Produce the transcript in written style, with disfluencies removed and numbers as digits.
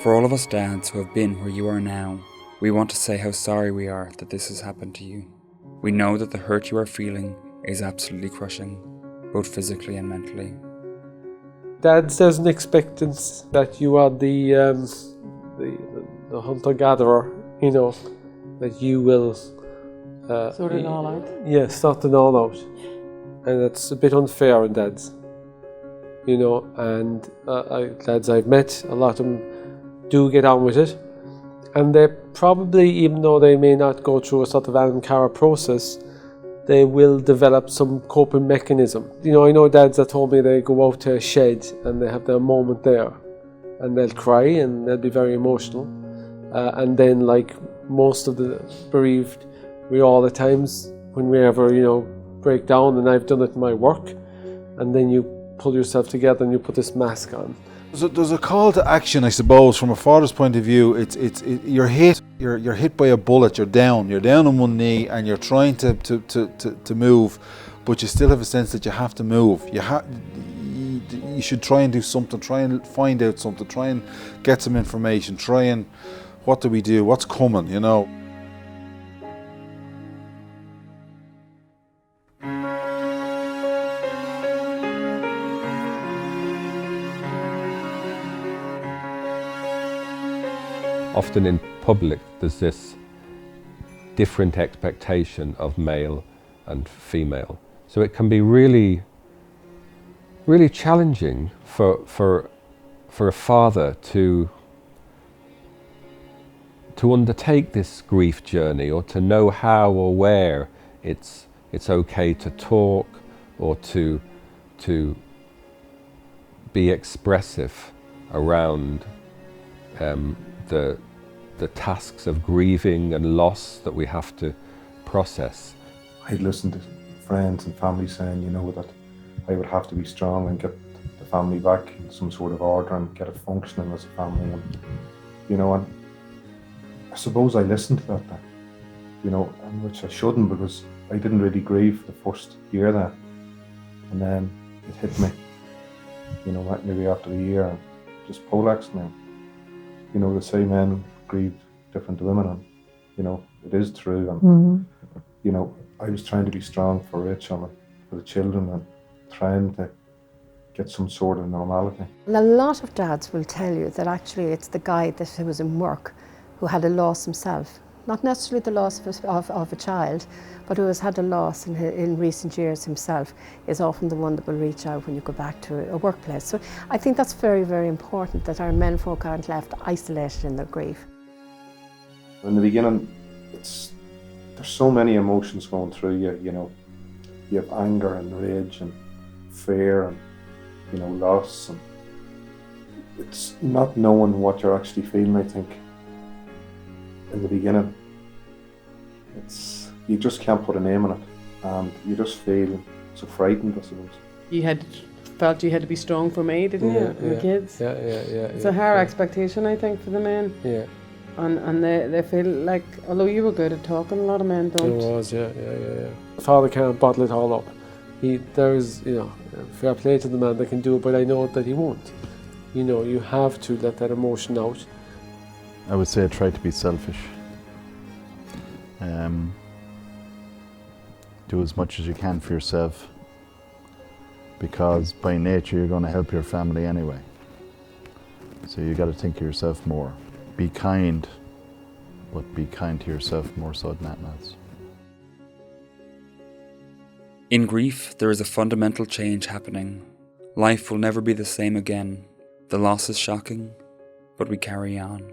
For all of us dads who have been where you are now, we want to say how sorry we are that this has happened to you. We know that the hurt you are feeling is absolutely crushing, both physically and mentally. Dads, there's an expectancy that you are the hunter-gatherer, you know, that you will... sort it all out. Yeah, sort it all out. And it's a bit unfair on dads, you know, and dads I've met, a lot of them do get on with it. And they probably, even though they may not go through a sort of Anam Cara process, they will develop some coping mechanism. You know, I know dads that told me they go out to a shed and they have their moment there and they'll cry and they'll be very emotional. And then, like most of the bereaved, we all at times, when we ever, you know, break down, and I've done it in my work, and then you pull yourself together and you put this mask on. There's a call to action, I suppose, from a father's point of view. You're hit by a bullet. You're down on one knee, and you're trying to move, but you still have a sense that you have to move. You should try and do something. Try and find out something. Try and get some information. Try and, what do we do? What's coming? You know. Often in public there's this different expectation of male and female. So it can be really challenging for a father to undertake this grief journey, or to know how or where it's okay to talk or to be expressive around the tasks of grieving and loss that we have to process. I'd listen to friends and family saying, you know, that I would have to be strong and get the family back in some sort of order and get it functioning as a family, and you know, and I suppose I listened to that, you know, and which I shouldn't, because I didn't really grieve the first year there, and then it hit me, you know, maybe after a year, and just poleaxed now. You know, the same men grieve different women, and you know, it is true. And you know, I was trying to be strong for Rachel and for the children, and trying to get some sort of normality. A lot of dads will tell you that actually it's the guy who was in work who had a loss himself. Not necessarily the loss of a child, but who has had a loss in recent years himself, is often the one that will reach out when you go back to a workplace. So I think that's very, very important, that our menfolk aren't left isolated in their grief. In the beginning, there's so many emotions going through you, you know. You have anger and rage and fear and, you know, loss. And it's not knowing what you're actually feeling, I think. In the beginning, you just can't put a name on it, and you just feel so frightened, I suppose. You felt you had to be strong for me, didn't you? And the kids. Yeah. It's a higher expectation, I think, for the men. Yeah. And they feel like, although you were good at talking, a lot of men don't. It was, yeah. The father can't bottle it all up. There's, you know, fair play to the man that can do it, but I know that he won't. You know, you have to let that emotion out. I would say try to be selfish. Do as much as you can for yourself, because by nature you're going to help your family anyway. So you got to think of yourself more. Be kind, but be kind to yourself more so than that else. In grief, there is a fundamental change happening. Life will never be the same again. The loss is shocking, but we carry on.